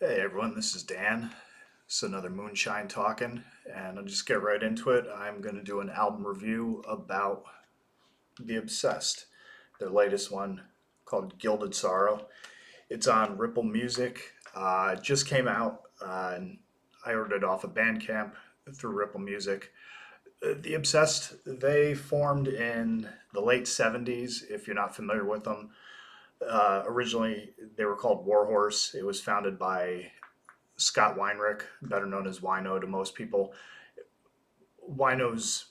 Hey everyone, this is Dan. It's another Moonshine talking, and I'll just get right into it. I'm going to do an album review about The Obsessed, their latest one called Gilded Sorrow. It's on Ripple Music. It just came out, and I ordered it off of Bandcamp through Ripple Music. The Obsessed, they formed in the late 70s, if you're not familiar with them. Originally, they were called Warhorse. It was founded by Scott Weinrich, better known as Wino to most people. Wino's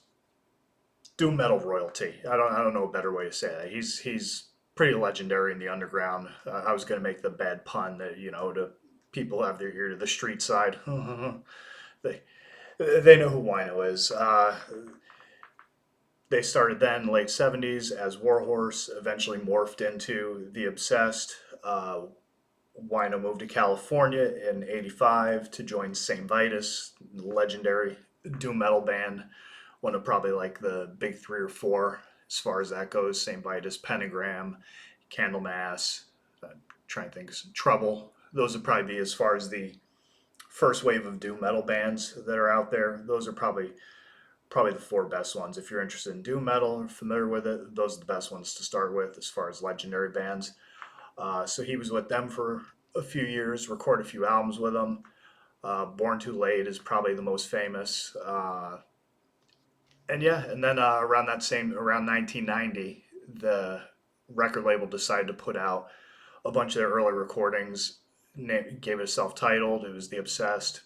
doom metal royalty. I don't know a better way to say that. He's pretty legendary in the underground. I was gonna make the bad pun that to people who have their ear to the street side. they they know who Wino is. They started then late 70s as Warhorse, eventually morphed into The Obsessed. Wino moved to California in '85 to join St. Vitus, legendary doom metal band, one of probably like the big three or four as far as that goes. St. Vitus, Pentagram, Candlemass, trying to think, Trouble. Those would probably be as far as the first wave of doom metal bands that are out there. Those are probably the four best ones. If you're interested in doom metal or familiar with it, those are the best ones to start with as far as legendary bands. So he was with them for a few years, recorded a few albums with them. Born Too Late is probably the most famous. And yeah, and then around 1990, the record label decided to put out a bunch of their early recordings. Gave it self-titled. It was The Obsessed.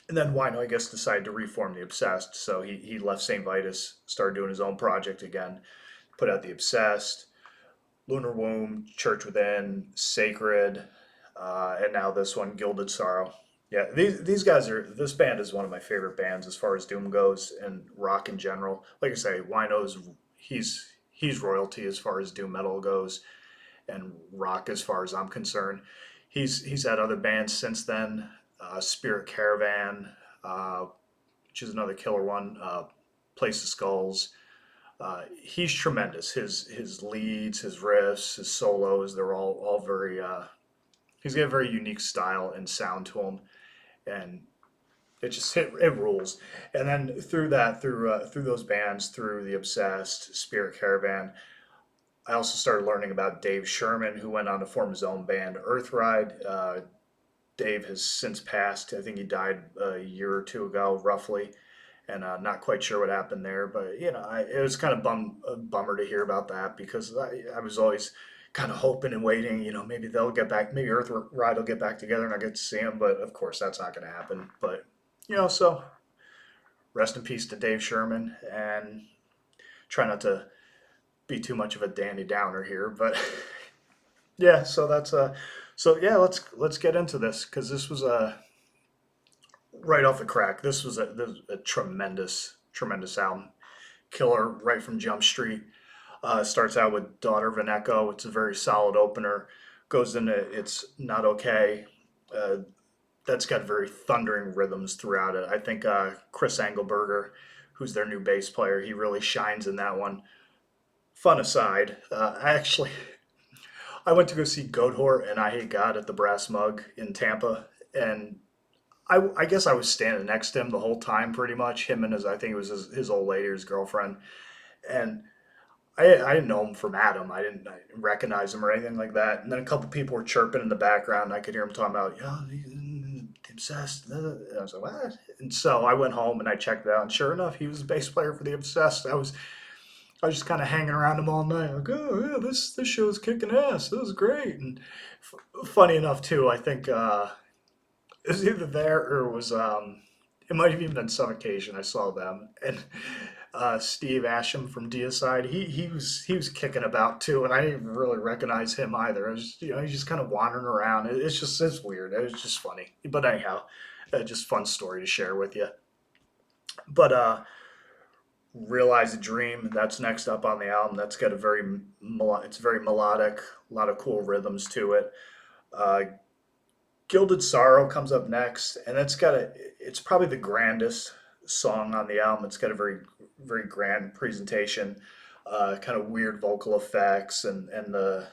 And then Wino, I guess, decided to reform The Obsessed. So he left St. Vitus, started doing his own project again, put out The Obsessed, Lunar Womb, Church Within, Sacred, and now this one, Gilded Sorrow. Yeah, these guys are. This band is one of my favorite bands as far as doom goes and rock in general. Like I say, Wino's he's royalty as far as doom metal goes and rock as far as I'm concerned. He's had other bands since then. Spirit Caravan, which is another killer one. Place of Skulls. He's tremendous. His leads, his riffs, his solos, they're all very. He's got a very unique style and sound to him, and it rules. And then through those bands, through the Obsessed, Spirit Caravan, I also started learning about Dave Sherman, who went on to form his own band, Earthride. Dave has since passed. I think he died a year or two ago, roughly, and not quite sure what happened there. But it was kind of a bummer to hear about that because I was always kind of hoping and waiting. Maybe they'll get back. Maybe Earthride will get back together, and I get to see him. But of course, that's not going to happen. But so rest in peace to Dave Sherman, and try not to be too much of a Danny Downer here. But yeah, so that's so yeah, let's get into this because this was a right off the crack. This was a tremendous album, killer right from Jump Street. Starts out with Daughter of an Echo. It's a very solid opener. Goes into It's Not Okay. Uh, that's got very thundering rhythms throughout it. I think Chris Engelberger, who's their new bass player, he really shines in that one. Fun aside, I went to go see Goatwhore and I Hate God at the Brass Mug in Tampa, and I guess I was standing next to him the whole time, pretty much. Him and I think it was his old lady, his girlfriend, and I didn't know him from Adam. I didn't recognize him or anything like that. And then a couple people were chirping in the background. I could hear him talking about, yeah, Obsessed. And I was like, what? And so I went home and I checked it out. And sure enough, he was the bass player for the Obsessed. I was just kind of hanging around him all night. Like, oh yeah, this show's kicking ass. This is great. And funny enough too, I think it was either there or it might have even been Suffocation. I saw them and Steve Asham from Deicide. He was kicking about too, and I didn't even really recognize him either. I was he's just kind of wandering around. It's weird. It was just funny. But anyhow, just fun story to share with you. But Realize a Dream. That's next up on the album. That's got it's very melodic. A lot of cool rhythms to it. Uh, Gilded Sorrow comes up next, and it's probably the grandest song on the album. It's got a very grand presentation, kind of weird vocal effects and the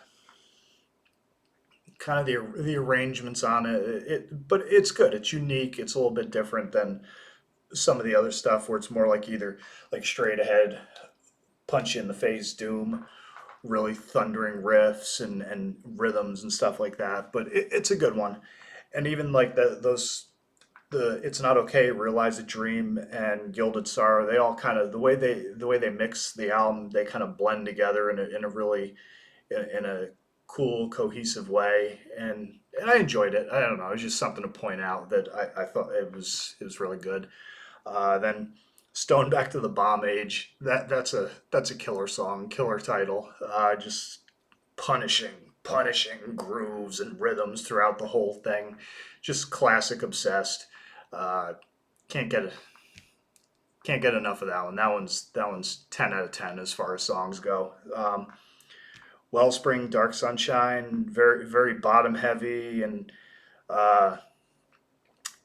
kind of the arrangements on it, but it's good. It's unique. It's a little bit different than some of the other stuff where it's more like either like straight ahead, punch you in the face doom, really thundering riffs and rhythms and stuff like that. But it's a good one. And even like the It's Not Okay, Realize a Dream, and Gilded Sorrow, they all kind of the way they mix the album, they kind of blend together in a really in a cool, cohesive way. And I enjoyed it. I don't know, it was just something to point out that I thought it was really good. Then Stone Back to the Bomb Age, that's a killer song, killer title. Just punishing grooves and rhythms throughout the whole thing. Just classic obsessed. Uh, can't get can't get enough of that one. That one's 10 out of 10 as far as songs go. Wellspring, Dark Sunshine, very bottom heavy, and uh,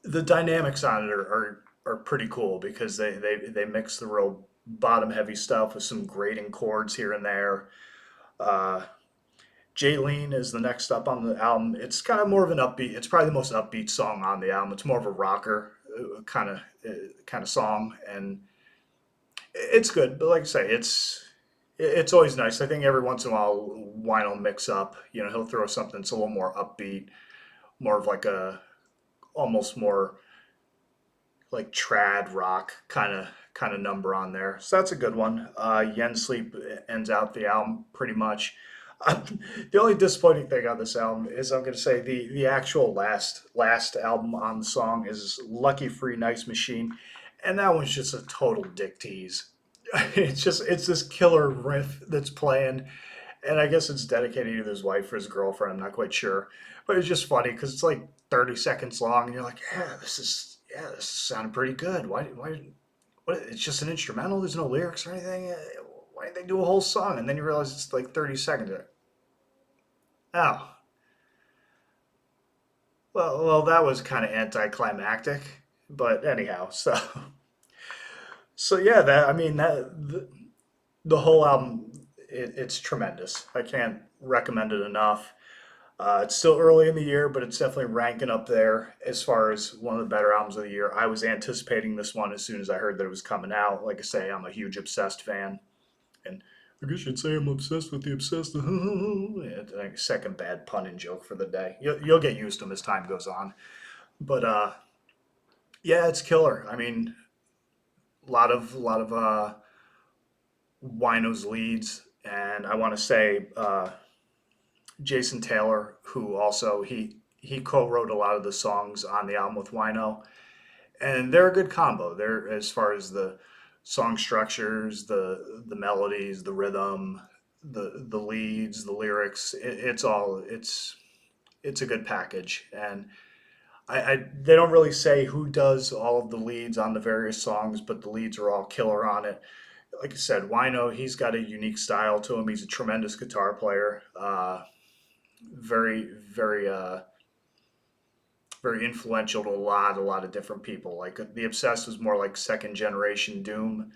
the dynamics on it are pretty cool because they mix the real bottom heavy stuff with some grating chords here and there. Uh, Jaylene is the next up on the album. It's kind of more of an upbeat. It's probably the most upbeat song on the album. It's more of a rocker kind of song, and it's good. But like I say, it's always nice. I think every once in a while, Wine will mix up. He'll throw something that's a little more upbeat, more of like a almost more like trad rock kind of number on there. So that's a good one. Yen Sleep ends out the album pretty much. The only disappointing thing on this album is I'm going to say the actual last album on the song is Lucky Free Nice Machine, and that one's just a total dick tease. It's this killer riff that's playing, and I guess it's dedicated to his wife or his girlfriend. I'm not quite sure, but it's just funny because it's like 30 seconds long, and you're like, this is sounding pretty good. Why what? It's just an instrumental. There's no lyrics or anything. Why didn't they do a whole song? And then you realize it's like 30 seconds. Oh, well, that was kind of anticlimactic, but anyhow, so yeah, that I mean the whole album, it's tremendous. I can't recommend it enough. It's still early in the year, but it's definitely ranking up there as far as one of the better albums of the year. I was anticipating this one as soon as I heard that it was coming out. Like I say, I'm a huge Obsessed fan, and I guess you'd say I'm obsessed with the Obsessed. It's like second bad pun and joke for the day. You'll get used to them as time goes on. But yeah, it's killer. I mean, a lot of Wino's leads, and I want to say Jason Taylor, who also he co-wrote a lot of the songs on the album with Wino, and they're a good combo. They're as far as the song structures, the melodies, the rhythm, the leads, the lyrics. It's a good package, and I they don't really say who does all of the leads on the various songs, but the leads are all killer on it. Like I said, Wino, he's got a unique style to him. He's a tremendous guitar player. Very, very influential to a lot of different people. Like the Obsessed was more like second generation Doom.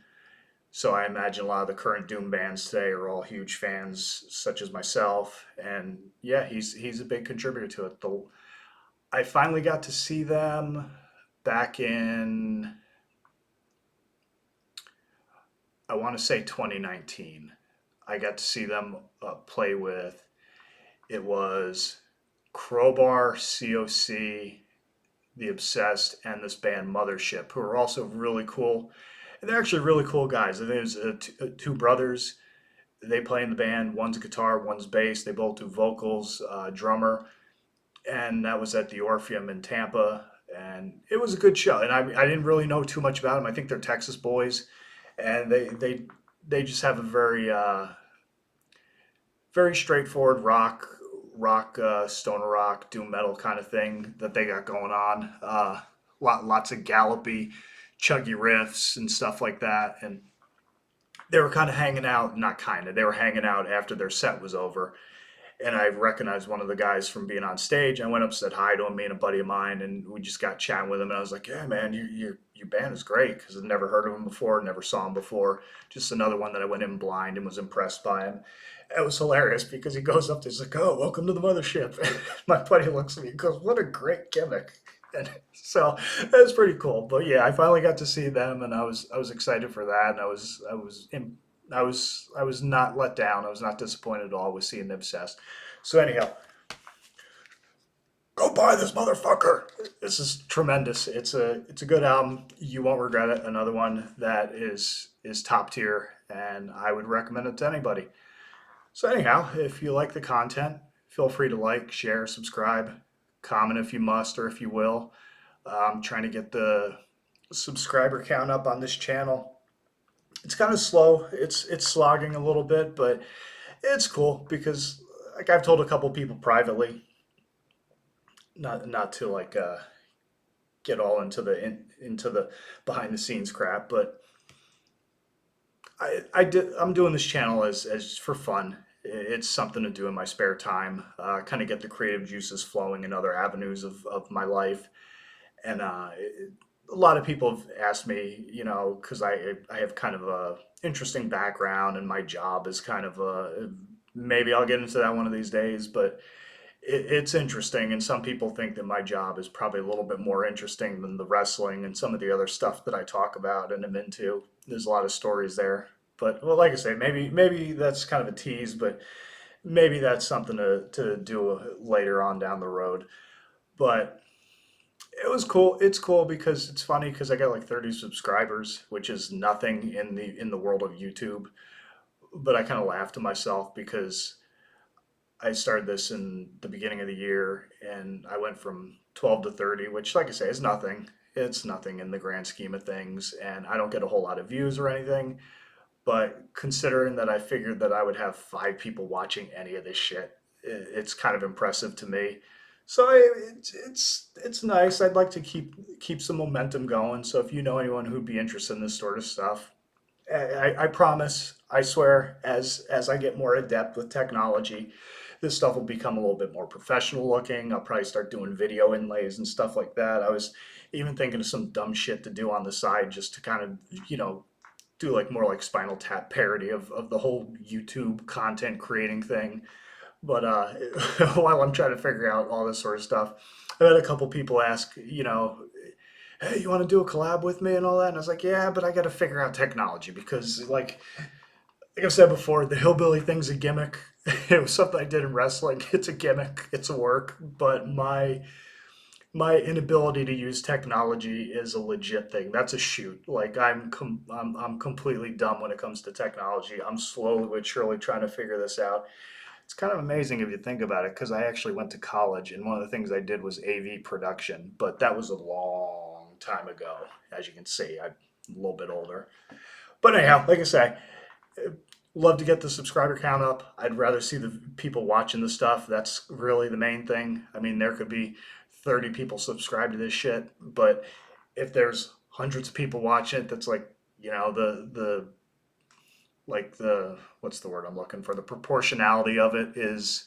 So I imagine a lot of the current Doom bands today are all huge fans, such as myself. And yeah, he's a big contributor to it. I finally got to see them back in, I want to say 2019. I got to see them play with, it was Crowbar, COC, The Obsessed, and this band Mothership, who are also really cool. And they're actually really cool guys. I think there's two brothers. They play in the band. One's guitar, one's bass. They both do vocals, drummer. And that was at the Orpheum in Tampa. And it was a good show. And I didn't really know too much about them. I think they're Texas boys. And they just have a very straightforward stoner rock, doom metal kind of thing that they got going on. Lots of gallopy, chuggy riffs and stuff like that. And they were kind of hanging out, not kind of, they were hanging out after their set was over. And I recognized one of the guys from being on stage. I went up, said hi to him, me and a buddy of mine, and we just got chatting with him. And I was like, "Yeah, man, your band is great because I'd never heard of him before, never saw him before. Just another one that I went in blind and was impressed by him. It was hilarious because he goes up there, he's like, "Oh, welcome to the mothership." My buddy looks at me and goes, "What a great gimmick." And so that was pretty cool. But yeah, I finally got to see them, and I was excited for that, and I was not let down. I was not disappointed at all with seeing them obsessed. So anyhow, go buy this motherfucker. This is tremendous. It's a good album. You won't regret it. Another one that is top tier, and I would recommend it to anybody. So anyhow, if you like the content, feel free to like, share, subscribe, comment if you must or if you will. I'm trying to get the subscriber count up on this channel. It's kind of slow. It's slogging a little bit, but it's cool because like I've told a couple people privately, not to like get all into the behind the scenes crap, but I'm doing this channel as for fun. It's something to do in my spare time, kind of get the creative juices flowing in other avenues of my life. And a lot of people have asked me, because I have kind of a interesting background and my job is kind of maybe I'll get into that one of these days, but it's interesting. And some people think that my job is probably a little bit more interesting than the wrestling and some of the other stuff that I talk about and am into. There's a lot of stories there. But well, like I say, maybe that's kind of a tease, but maybe that's something to do later on down the road. But it was cool. It's cool because it's funny because I got like 30 subscribers, which is nothing in the world of YouTube. But I kind of laughed to myself because I started this in the beginning of the year and I went from 12 to 30, which like I say is nothing. It's nothing in the grand scheme of things, and I don't get a whole lot of views or anything. But considering that I figured that I would have 5 people watching any of this shit, it's kind of impressive to me. So it's nice. I'd like to keep some momentum going. So if you know anyone who'd be interested in this sort of stuff, I promise, I swear, as I get more adept with technology, this stuff will become a little bit more professional looking. I'll probably start doing video inlays and stuff like that. I was even thinking of some dumb shit to do on the side just to kind of, do like more like Spinal Tap parody of the whole YouTube content creating thing. But while I'm trying to figure out all this sort of stuff, I've had a couple people ask, "Hey, you want to do a collab with me and all that?" And I was like, "Yeah, but I got to figure out technology because, like I've said before, the hillbilly thing's a gimmick. It was something I did in wrestling. It's a gimmick. It's a work. But my inability to use technology is a legit thing. That's a shoot. Like I'm completely dumb when it comes to technology. I'm slowly but surely trying to figure this out. It's kind of amazing if you think about it, because I actually went to college and one of the things I did was AV production, but that was a long time ago. As you can see, I'm a little bit older. But anyhow, like I say, love to get the subscriber count up. I'd rather see the people watching the stuff. That's really the main thing. I mean, there could be 30 people subscribed to this shit, but if there's hundreds of people watching it, that's like, the what's the word I'm looking for? The proportionality of it is,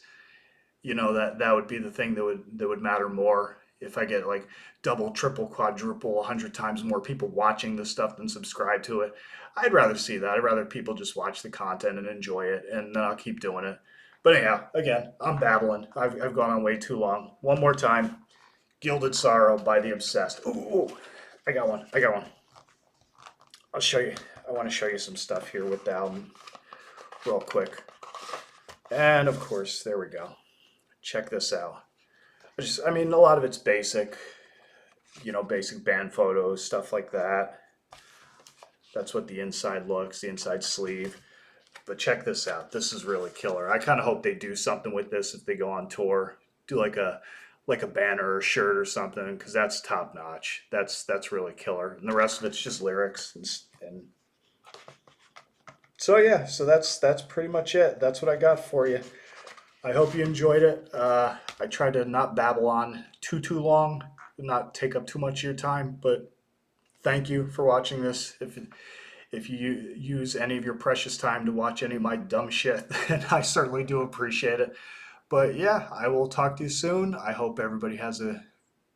that would be the thing that would matter more. If I get like double, triple, quadruple, 100 times more people watching this stuff than subscribe to it, I'd rather see that. I'd rather people just watch the content and enjoy it, and then I'll keep doing it. But anyhow, again, I'm babbling. I've gone on way too long. One more time, Gilded Sorrow by The Obsessed. Ooh, I got one. I got one. I'll show you. I want to show you some stuff here with the album real quick. And of course, there we go. Check this out. I mean, a lot of it's basic, basic band photos, stuff like that. That's what the inside looks, the inside sleeve. But check this out. This is really killer. I kind of hope they do something with this if they go on tour. Do like a banner or shirt or something, because that's top notch. That's really killer. And the rest of it's just lyrics and so yeah. So that's pretty much it. That's what I got for you. I hope you enjoyed it. I tried to not babble on too long, not take up too much of your time, but thank you for watching this. If you use any of your precious time to watch any of my dumb shit, then I certainly do appreciate it. But yeah, I will talk to you soon. I hope everybody has a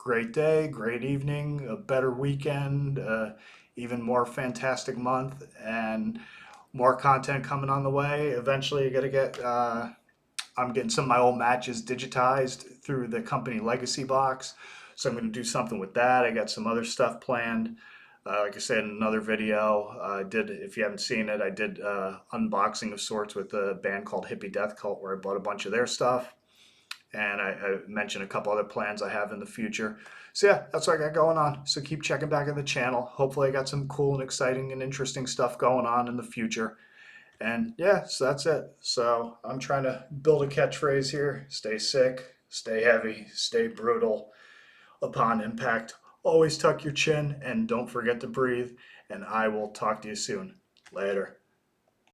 great day, great evening, a better weekend, even more fantastic month, and more content coming on the way. Eventually, I got to get. I'm getting some of my old matches digitized through the company Legacy Box, so I'm going to do something with that. I got some other stuff planned. Like I said in another video, I did. If you haven't seen it, I did unboxing of sorts with a band called Hippie Death Cult, where I bought a bunch of their stuff, and I mentioned a couple other plans I have in the future. So yeah, that's what I got going on. So keep checking back at the channel. Hopefully, I got some cool and exciting and interesting stuff going on in the future. And yeah, so that's it. So I'm trying to build a catchphrase here: stay sick, stay heavy, stay brutal. Upon impact, always tuck your chin and don't forget to breathe. And I will talk to you soon. Later.